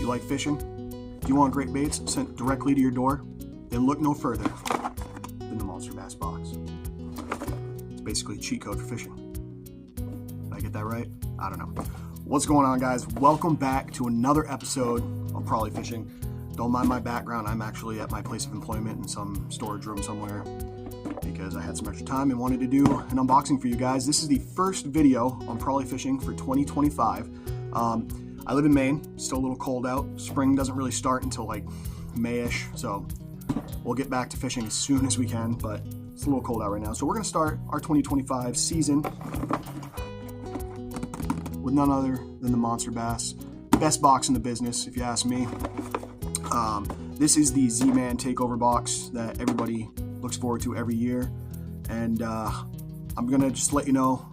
like fishing? Do you want great baits sent directly to your door? Then look no further than the Monster Bass box. It's basically a cheat code for fishing. Did I get that right? I don't know. What's going on, guys? Welcome back to another episode of Probably Fishing. Don't mind my background. I'm actually at my place of employment in some storage room somewhere because I had some extra time and wanted to do an unboxing for you guys. This is the first video on Probably Fishing for 2025. I live in Maine, still a little cold out. Spring doesn't really start until like May-ish, so we'll get back to fishing as soon as we can, but it's a little cold out right now. So we're gonna start our 2025 season with none other than the Monster Bass. Best box in the business, if you ask me. This is the Z-Man takeover box that everybody looks forward to every year. And I'm gonna just let you know,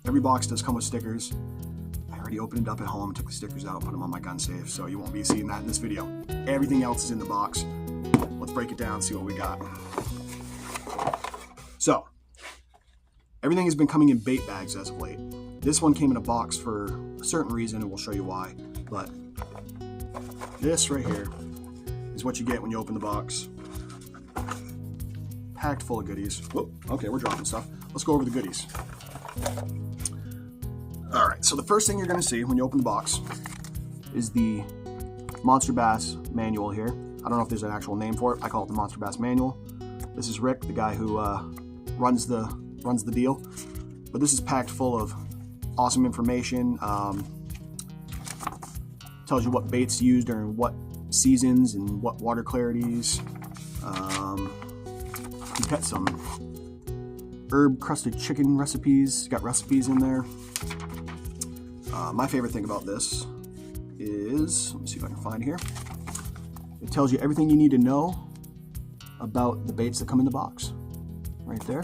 every box does come with stickers. I already opened it up at home, took the stickers out, put them on my gun safe, so you won't be seeing that in this video. Everything else is in the box. Let's break it down, see what we got. So, everything has been coming in bait bags as of late. This one came in a box for a certain reason, and we'll show you why. But this right here is what you get when you open the box. Packed full of goodies. Whoop, okay, we're dropping stuff. Let's go over the goodies. All right, so the first thing you're gonna see when you open the box is the Monster Bass manual here. I don't know if there's an actual name for it. I call it the Monster Bass manual. This is Rick, the guy who runs the deal. But this is packed full of awesome information. Tells you what baits to use during what seasons and what water clarities. You've got some herb crusted chicken recipes. Got recipes in there. My favorite thing about this is, let me see if I can find here. It tells you everything you need to know about the baits that come in the box, right there.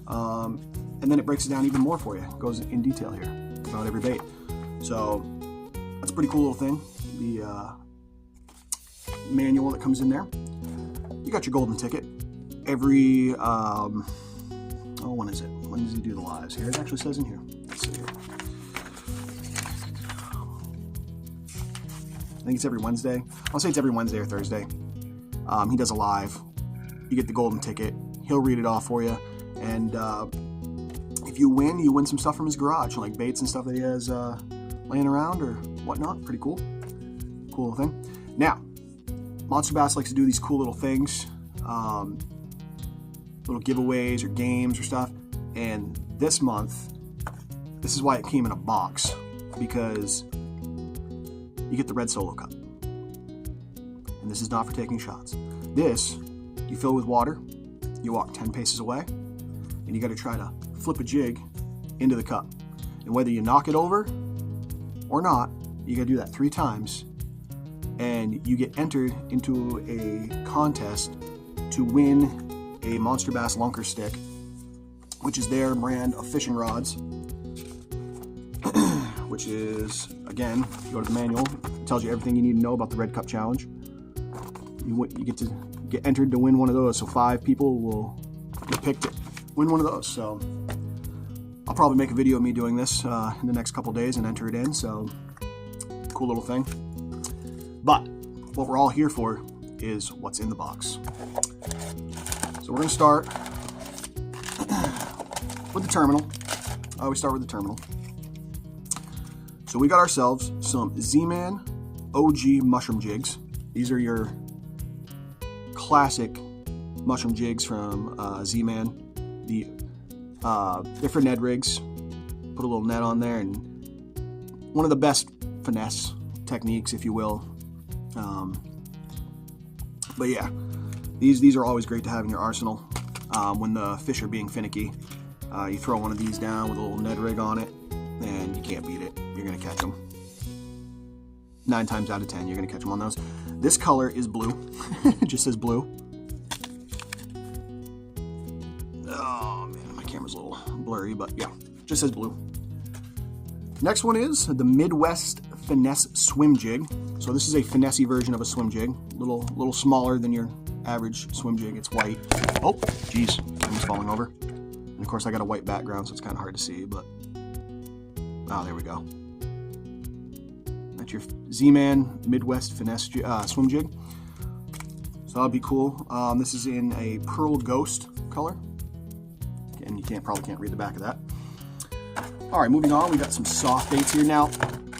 And then it breaks it down even more for you. It goes in detail here about every bait. So that's a pretty cool little thing. The manual that comes in there. You got your golden ticket. Every, when is it? When does he do the lives here? It actually says in here. Let's see here. I think it's every Wednesday. I'll say it's every Wednesday or Thursday. He does a live. You get the golden ticket. He'll read it off for you. And if you win some stuff from his garage, like baits and stuff that he has laying around or whatnot. Pretty cool. Cool little thing. Now, Monster Bass likes to do these cool little things. Little giveaways or games or stuff. And this month, this is why it came in a box. Because you get the red solo cup. And this is not for taking shots. This, you fill with water, you walk 10 paces away, and you got to try to flip a jig into the cup. And whether you knock it over or not, you got to do that 3 times, and you get entered into a contest to win a Monster Bass Lunker Stick, which is their brand of fishing rods, which is, again, you go to the manual, it tells you everything you need to know about the Red Cup Challenge. You get to get entered to win one of those, so 5 people will get picked to win one of those. So I'll probably make a video of me doing this in the next couple days and enter it in, so cool little thing. But what we're all here for is what's in the box. So we're going to start with the terminal. I always start with the terminal. So we got ourselves some Z-Man OG mushroom jigs. These are your classic mushroom jigs from Z-Man. They're for Ned rigs. Put a little net on there, and one of the best finesse techniques, if you will. But yeah, these are always great to have in your arsenal when the fish are being finicky. You throw one of these down with a little Ned rig on it, and you can't beat it. You're gonna catch them. 9 times out of 10, you're gonna catch them on those. This color is blue. It just says blue. Oh man, my camera's a little blurry, but yeah, just says blue. Next one is the Midwest Finesse Swim Jig. So this is a finesse version of a swim jig. Little smaller than your average swim jig. It's white. Oh, geez, I'm falling over. And of course I got a white background, so it's kind of hard to see, but oh, there we go. got your Z-Man Midwest Finesse swim jig. So that'll be cool. This is in a Pearl Ghost color. And you probably can't read the back of that. All right, moving on, we got some soft baits here. Now,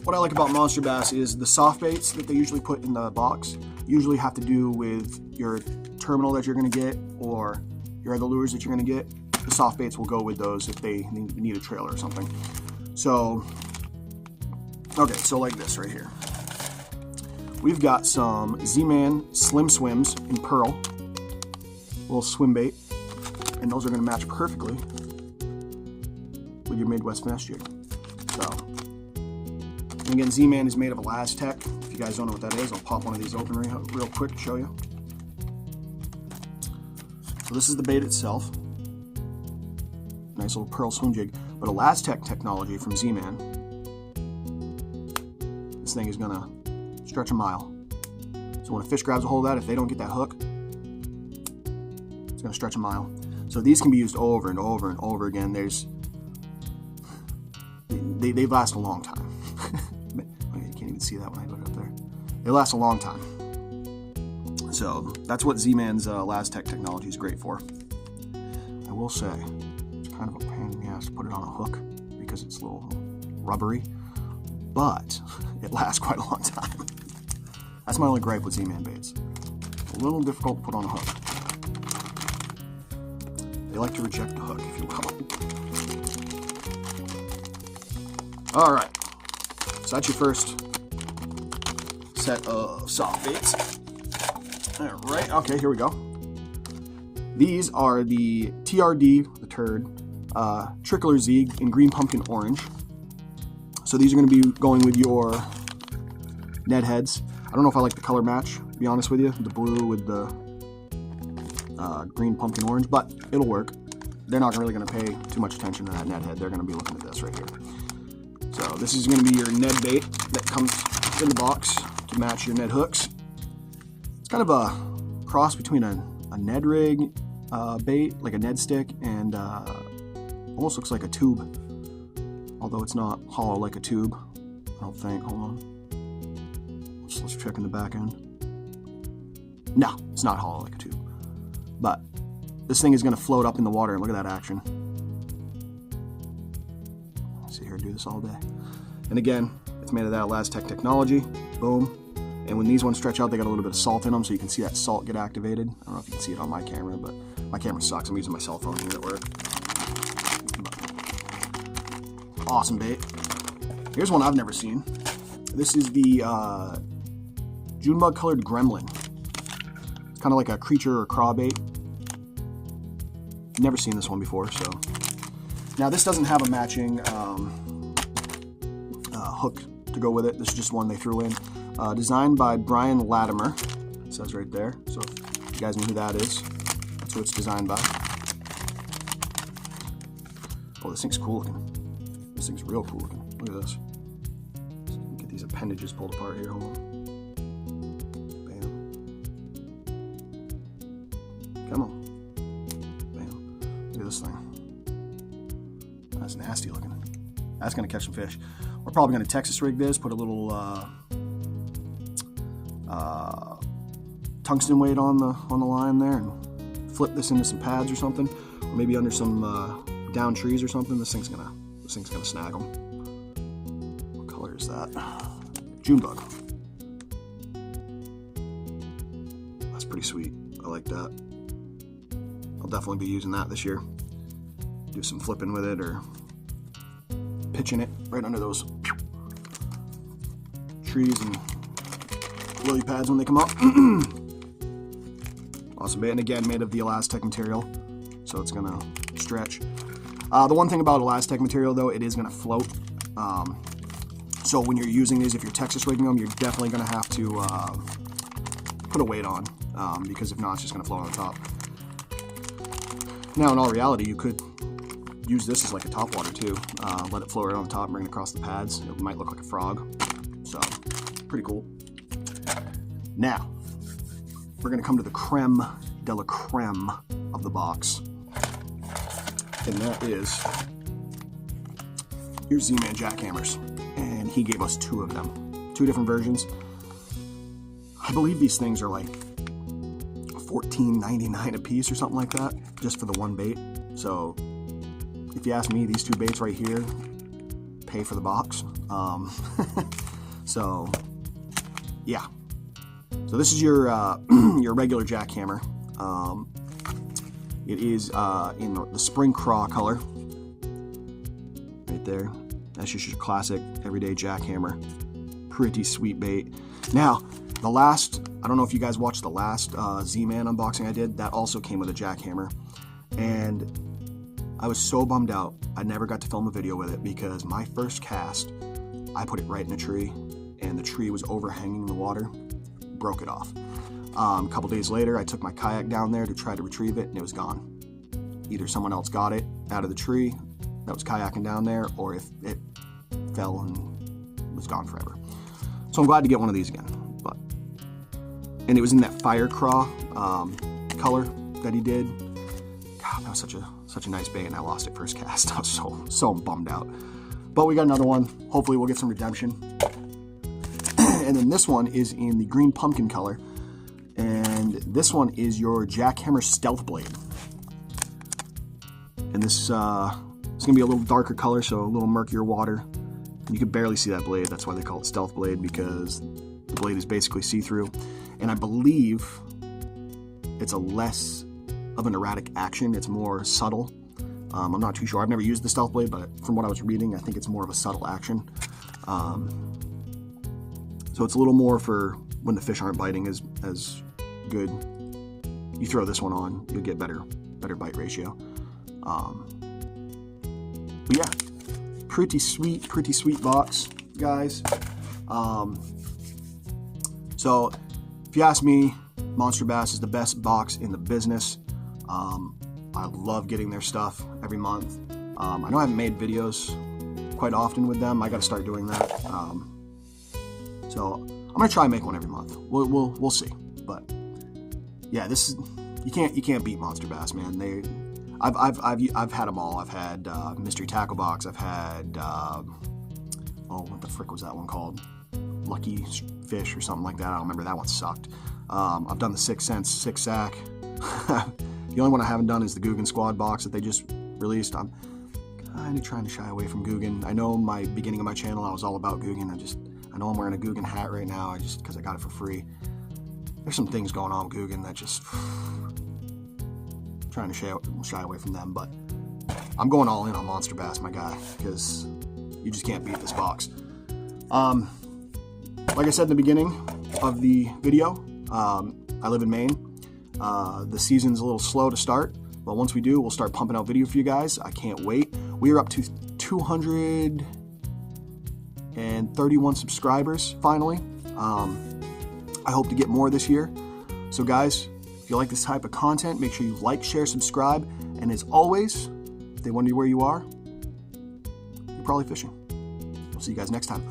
what I like about Monster Bass is the soft baits that they usually put in the box usually have to do with your terminal that you're gonna get or your other lures that you're gonna get. The soft baits will go with those if they need a trailer or something. So, okay, so like this right here. We've got some Z-Man Slim Swims in Pearl, little swim bait, and those are gonna match perfectly with your Midwest Finesse jig. So, and again, Z-Man is made of Elastec. If you guys don't know what that is, I'll pop one of these open real quick to show you. So this is the bait itself. Nice little Pearl swim jig. But Elastec technology from Z-Man, this thing is gonna stretch a mile. So when a fish grabs a hold of that, if they don't get that hook, it's gonna stretch a mile. So these can be used over and over and over again. They last a long time. You can't even see that when I put it up there. They last a long time. So that's what Z-Man's Elastec technology is great for. I will say, it's kind of a pain in the ass to put it on a hook because it's a little rubbery, but it lasts quite a long time. That's my only gripe with Z-Man baits. A little difficult to put on a hook. They like to reject the hook, if you will. All right, so that's your first set of soft baits. All right, okay, here we go. These are the TRD, the turd, Trickler Z in green pumpkin orange. So these are going to be going with your Ned heads. I don't know if I like the color match, to be honest with you, the blue with the green pumpkin orange, but it'll work. They're not really going to pay too much attention to that Ned head. They're going to be looking at this right here. So this is going to be your Ned bait that comes in the box to match your Ned hooks. It's kind of a cross between a Ned rig bait, like a Ned stick, and almost looks like a tube. Although it's not hollow like a tube, I don't think. Hold on. Let's check in the back end. No, it's not hollow like a tube. But this thing is going to float up in the water, and look at that action. Sit here and do this all day. And again, it's made of that Elastec technology. Boom. And when these ones stretch out, they got a little bit of salt in them, so you can see that salt get activated. I don't know if you can see it on my camera, but my camera sucks. I'm using my cell phone here at work. Awesome bait. Here's one I've never seen. This is the Junebug colored gremlin. It's kind of like a creature or craw bait. Never seen this one before, so. Now this doesn't have a matching hook to go with it. This is just one they threw in. Designed by Brian Latimer. It says right there. So if you guys know who that is, that's who it's designed by. Oh, this thing's cool looking. This thing's real cool looking. Look at this. Get these appendages pulled apart here. Hold on. Bam. Come on. Bam. Look at this thing. That's nasty looking. That's going to catch some fish. We're probably going to Texas rig this, put a little tungsten weight on the line there, and flip this into some pads or something, or maybe under some down trees or something. This thing's gonna snag them. What color is that? Junebug. That's pretty sweet. I like that. I'll definitely be using that this year. Do some flipping with it or pitching it right under those trees and lily pads when they come up. Awesome bait, and again, made of the Elastec material, so it's gonna stretch. The one thing about Elastec material, though, it is gonna float. So when you're using these, if you're Texas rigging them, you're definitely gonna have to put a weight on, because if not, it's just gonna float on top. Now, in all reality, you could use this as like a topwater too. Let it float right on top and bring it across the pads. It might look like a frog, so pretty cool. Now, we're going to come to the creme de la creme of the box, and that is your Z-Man jackhammers, and he gave us two of them, 2 different versions. I believe these things are like $14.99 a piece or something like that, just for the one bait. So if you ask me, these 2 baits right here pay for the box. So yeah. So this is your your regular jackhammer. It is in the spring craw color, right there. That's just your classic everyday jackhammer. Pretty sweet bait. Now, I don't know if you guys watched the last Z-Man unboxing I did. That also came with a jackhammer, and I was so bummed out I never got to film a video with it, because my first cast, I put it right in a tree, and the tree was overhanging the water, broke it off. A couple days later, I took my kayak down there to try to retrieve it, and it was gone. Either someone else got it out of the tree that was kayaking down there, or if it fell and was gone forever. So I'm glad to get one of these again. And it was in that fire craw color that he did. God, that was such a nice bait, and I lost it first cast. I was so bummed out. But we got another one. Hopefully we'll get some redemption. And then this one is in the green pumpkin color. And this one is your jackhammer stealth blade. And this it's gonna be a little darker color, so a little murkier water. And you can barely see that blade. That's why they call it stealth blade, because the blade is basically see-through. And I believe it's a less of an erratic action. It's more subtle. I'm not too sure. I've never used the stealth blade, but from what I was reading, I think it's more of a subtle action. So it's a little more for when the fish aren't biting as good. You throw this one on, you'll get better bite ratio. But yeah, pretty sweet box, guys. So if you ask me, Monster Bass is the best box in the business. I love getting their stuff every month. I know I haven't made videos quite often with them. I got to start doing that. So I'm gonna try and make one every month. We'll see. But yeah, this is you can't beat Monster Bass, man. I've had them all. I've had Mystery Tackle Box. I've had what the frick was that one called? Lucky Fish or something like that. I don't remember. That one sucked. I've done the 6 Cents 6 Sack. The only one I haven't done is the Guggen Squad box that they just released. I'm kind of trying to shy away from Guggen. I know my beginning of my channel I was all about Guggen. I know I'm wearing a Guggen hat right now. Because I got it for free. There's some things going on with Guggen that just trying to shy away from them. But I'm going all in on Monster Bass, my guy, because you just can't beat this box. Like I said in the beginning of the video, I live in Maine. The season's a little slow to start, but once we do, we'll start pumping out video for you guys. I can't wait. We are up to 231 subscribers finally. I hope to get more this year. So guys, if you like this type of content, make sure you like, share, subscribe, and as always, if they wonder where you are, you're probably fishing. We'll see you guys next time.